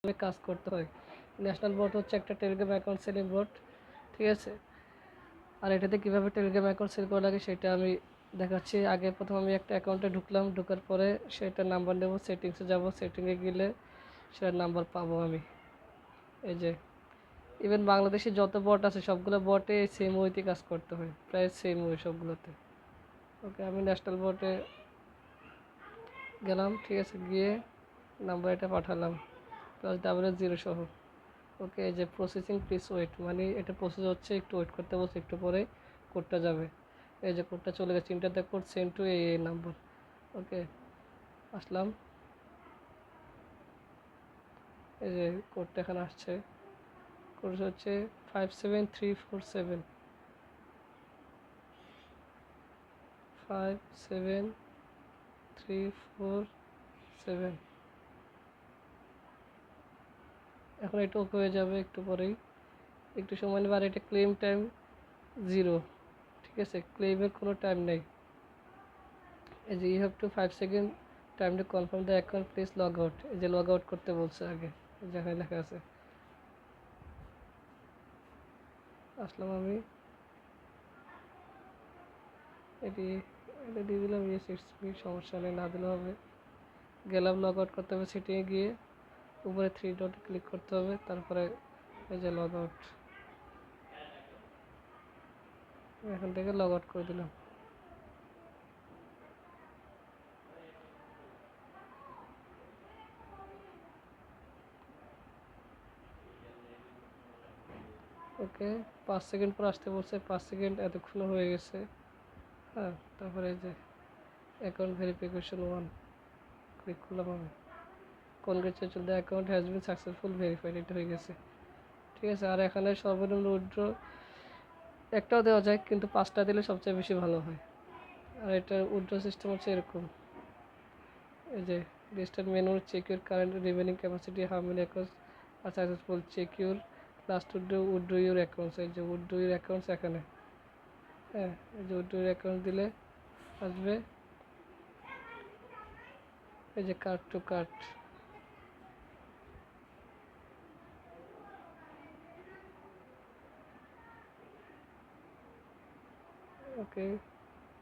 কাজ করতে হয়। ন্যাশনাল বোট হচ্ছে একটা টেলিগ্রাম অ্যাকাউন্ট সেলিং বোট, ঠিক আছে। আর এটাতে কীভাবে টেলিগ্রাম অ্যাকাউন্ট সেল করা লাগে সেটা আমি দেখাচ্ছি। আগে প্রথম আমি একটা অ্যাকাউন্টে ঢুকলাম, ঢোকার পরে সেটার নাম্বার নেব, সেটিংসে যাব, সেটিংয়ে গেলে সেটার নাম্বার পাবো আমি। এই যে ইভেন বাংলাদেশে যত বট আছে সবগুলো বটে সেম ওয়েতে কাজ করতে হয়, প্রায় সেম ওয়ে সবগুলোতে। ওকে, আমি ন্যাশনাল বোটে গেলাম, ঠিক আছে, গিয়ে নাম্বার এটা পাঠালাম +00 সহ। ওকে, এই যে প্রসেসিং প্লিজ ওয়েট, মানে এটা প্রসেস হচ্ছে, একটু ওয়েট করতে বলছে, একটু পরে কোডটা যাবে। এই যে কোডটা চলে গেছে, ইন্টার কোড সেন্ড টু এই নাম্বার। ওকে, আসলাম, এই যে কোডটা এখানে আসছে, কোড হচ্ছে 57347 57347। এখন এটা ওকে হয়ে যাবে একটু পরেই, একটু সময় নেবে। আর এটা ক্লেম টাইম 0, ঠিক আছে, ক্লেমের কোনো টাইম নেই। এই যে you have to 5 second time to confirm the account, please log out. এই যে লগ আউট করতে বলছে আগে, যেখানে লেখা আছে। আসলাম আমি, এটি এটা দিয়ে দিলাম, ইয়েস ইটস মি, সমস্যা নেই, না দিলে হবে। গেলাম, লগ আউট করতে হবে, সেটিংয়ে গিয়ে উপরে 3 ডট ক্লিক করতে হবে, তারপরে এই যে লগ আউট, এখান থেকে লগ আউট করে দিলাম। ওকে, 5 সেকেন্ড পর আসতে বলছে, 5 সেকেন্ড এতক্ষণ হয়ে গেছে। হ্যাঁ, তারপরে এই যে অ্যাকাউন্ট ভেরিফিকেশন 1 ক্লিক করলাম আমি। Congratulation, the account has been successful verified, এটা হয়ে গেছে, ঠিক আছে। আর এখানে সর্বনিম্ন উইথড্র একটাও দেওয়া যায়, কিন্তু 5টা দিলে সবচেয়ে বেশি ভালো হয়। আর এটার উইথড্র সিস্টেম হচ্ছে এরকম, এই যে listed menu, check your current remaining capacity, how many accounts are successful, check your last withdraw your accounts. এই যে উইথড্র ইউর অ্যাকাউন্টস এখানে, হ্যাঁ, এই যে উইথড্র ইউর অ্যাকাউন্ট দিলে আসবে, এই যে card to card. Okay,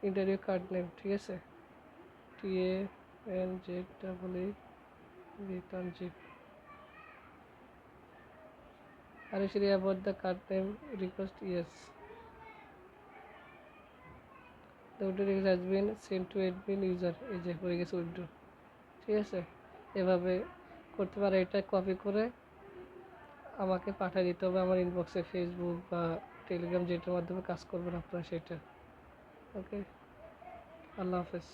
interview card name, ঠিক আছে, TANZEE Are you sure about the card name? Request yes. The withdrawal has been sent to admin user. এই যে হয়ে গেছে উইথড্র, ঠিক আছে। এভাবে করতে পারে। এটা কপি করে আমাকে পাঠিয়ে দিতে হবে আমার ইনবক্সে, ফেসবুক বা টেলিগ্রাম, যেটার মাধ্যমে কাজ করবেন আপনারা সেটা। ওকে, আল্লাহ হাফেজ।